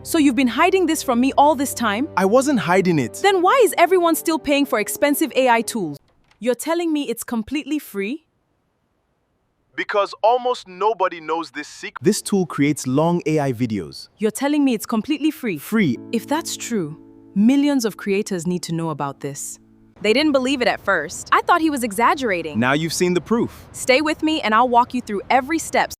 So you've been hiding this from me all this time? I wasn't hiding it. Then why is everyone still paying for expensive AI tools? You're telling me it's completely free? Because almost nobody knows this secret. This tool creates long AI videos. You're telling me it's completely free? Free. If that's true, millions of creators need to know about this. They didn't believe it at first. I thought he was exaggerating. Now you've seen the proof. Stay with me and I'll walk you through every step.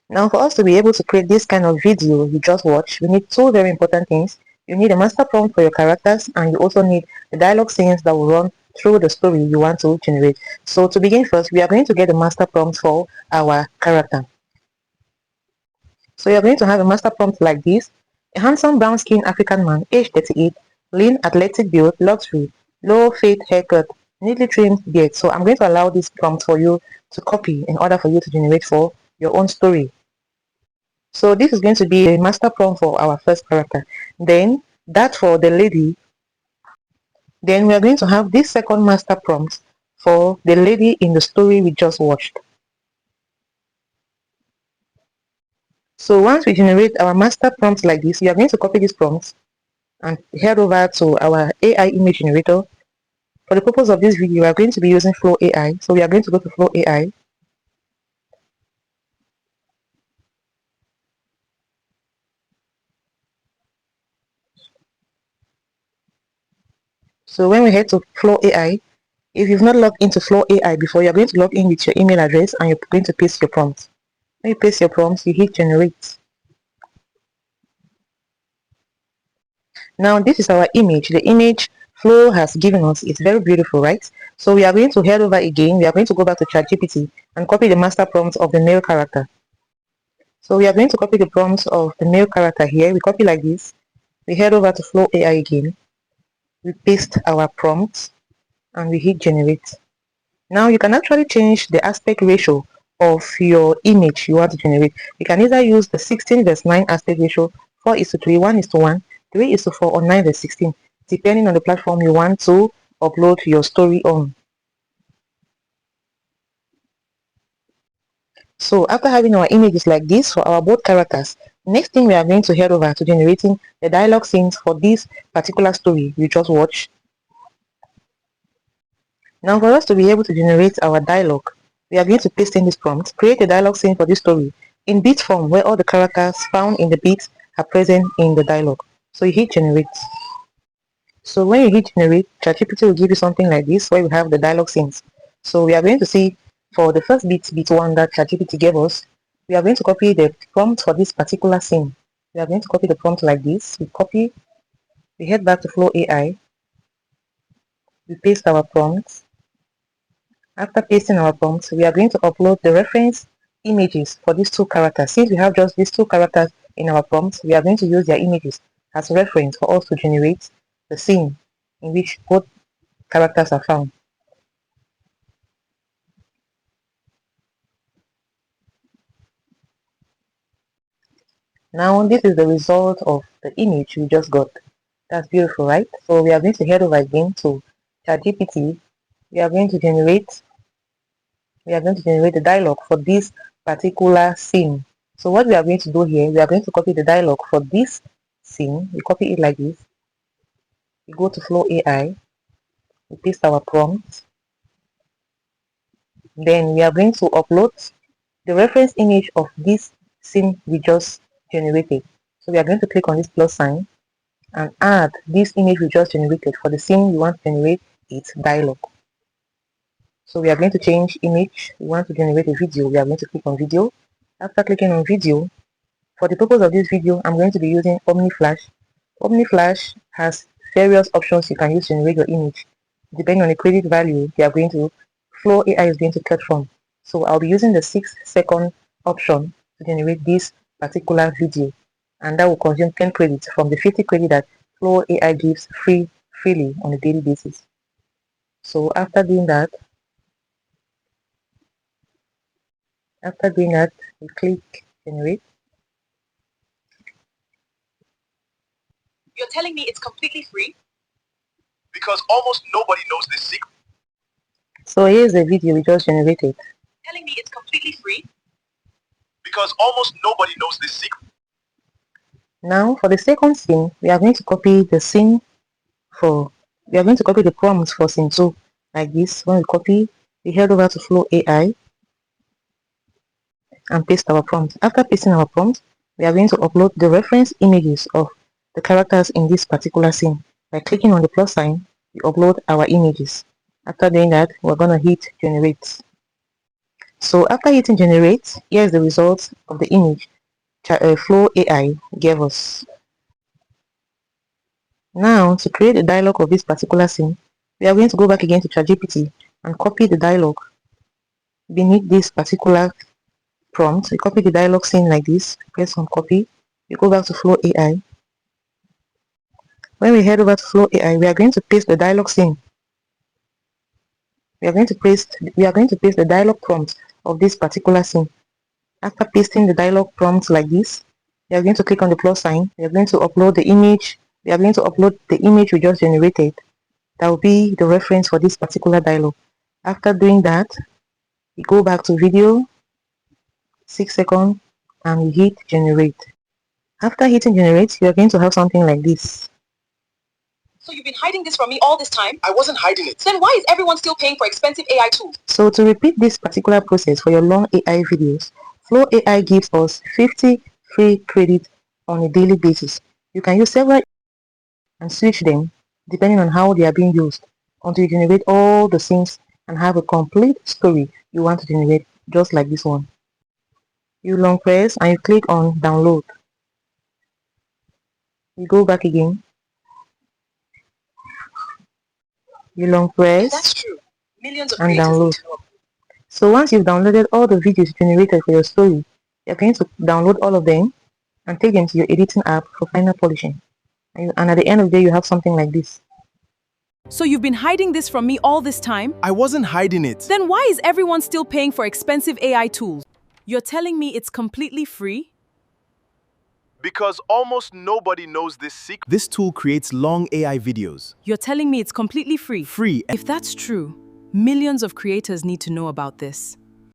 Now, for us to be able to create this kind of video you just watched, we need two very important things. You need a master prompt for your characters, and you also need the dialogue scenes that will run through the story you want to generate. So to begin first, we are going to get the master prompt for our character. So you're going to have a master prompt like this: a handsome brown-skinned African man, age 38, lean, athletic build, luxury, low fade haircut, neatly trimmed beard. So I'm going to allow this prompt for you to copy in order for you to generate for your own story. So this is going to be a master prompt for our first character. Then that for the lady. Then we are going to have this second master prompt for the lady in the story we just watched. So once we generate our master prompts like this, we are going to copy these prompts and head over to our AI image generator. For the purpose of this video, we are going to be using Flow AI. So we are going to go to Flow AI. So when we head to Flow AI, if you've not logged into Flow AI before, you're going to log in with your email address and you're going to paste your prompt. When you paste your prompts, you hit generate. Now this is our image. The image Flow has given us. It's very beautiful, right? So we are going to head over again. We are going to go back to ChatGPT and copy the master prompt of the male character. So we are going to copy the prompt of the male character here. We copy like this. We head over to Flow AI again. We paste our prompt and we hit generate. Now you can actually change the aspect ratio of your image you want to generate. You can either use the 16:9 aspect ratio, 4:3, 1:1, 3:4, or 9:16, depending on the platform you want to upload your story on. So after having our images like this for our both characters, next thing we are going to head over to generating the dialogue scenes for this particular story you just watched. Now for us to be able to generate our dialogue, we are going to paste in this prompt: create a dialogue scene for this story in beat form where all the characters found in the beat are present in the dialogue. So you hit generate. So when you hit generate, ChatGPT will give you something like this where we have the dialogue scenes. So we are going to see for the first beat 1 that ChatGPT gave us, we are going to copy the prompt for this particular scene. We are going to copy the prompt like this. We copy, we head back to Flow AI, we paste our prompts. After pasting our prompts, we are going to upload the reference images for these two characters. Since we have just these two characters in our prompts, we are going to use their images as reference for us to generate the scene in which both characters are found. Now this is the result of the image we just got. That's beautiful, right? So we are going to head over again to ChatGPT. We are going to generate the dialogue for this particular scene. So what we are going to do here, we are going to copy the dialogue for this scene. We copy it like this. We go to Flow AI. We paste our prompt. Then we are going to upload the reference image of this scene we just generated. So we are going to click on this plus sign and add this image we just generated for the scene we want to generate its dialogue. So we are going to change image. We want to generate a video. We are going to click on video. After clicking on video, for the purpose of this video, I'm going to be using OmniFlash. OmniFlash has various options you can use to generate your image. Depending on the credit value you are going to, Flow AI is going to cut from. So I'll be using the 6-second option to generate this particular video, and that will consume 10 credits from the 50 credit that Flow AI gives freely on a daily basis. So after doing that, we click generate. You're telling me it's completely free? Because almost nobody knows this secret. So here's the video we just generated. Telling me it's completely free? Because almost nobody knows this secret. Now for the second scene, we are going to copy the scene we are going to copy the prompts for scene 2 like this. When we copy, we head over to Flow AI and paste our prompt. After pasting our prompt, we are going to upload the reference images of the characters in this particular scene. By clicking on the plus sign, we upload our images. After doing that, we're going to hit generate. So after hitting generate, here's the result of the image Flow AI gave us. Now, to create a dialogue of this particular scene, we are going to go back again to ChatGPT and copy the dialogue beneath this particular prompt. We copy the dialogue scene like this, press on copy, we go back to Flow AI. When we head over to Flow AI, we are going to paste the dialogue scene. We are going to paste the dialogue prompt of this particular scene. After pasting the dialogue prompt like this, we are going to click on the plus sign. We are going to upload the image. We are going to upload the image we just generated. That will be the reference for this particular dialogue. After doing that, we go back to video, 6 seconds, and we hit generate. After hitting generate, you are going to have something like this. So you've been hiding this from me all this time? I wasn't hiding it. Then why is everyone still paying for expensive AI tools? So to repeat this particular process for your long AI videos, Flow AI gives us 50 free credits on a daily basis. You can use several and switch them depending on how they are being used until you generate all the scenes and have a complete story you want to generate, just like this one. You long press and you click on download. You go back again. You long press. That's true. Millions of and creators download. need to know. So once you've downloaded all the videos generated for your story, you're going to download all of them and take them to your editing app for final polishing. And at the end of the day, you have something like this. So you've been hiding this from me all this time? I wasn't hiding it. Then why is everyone still paying for expensive AI tools? You're telling me it's completely free? Because almost nobody knows this secret. This tool creates long AI videos. You're telling me it's completely free? Free. If that's true, millions of creators need to know about this.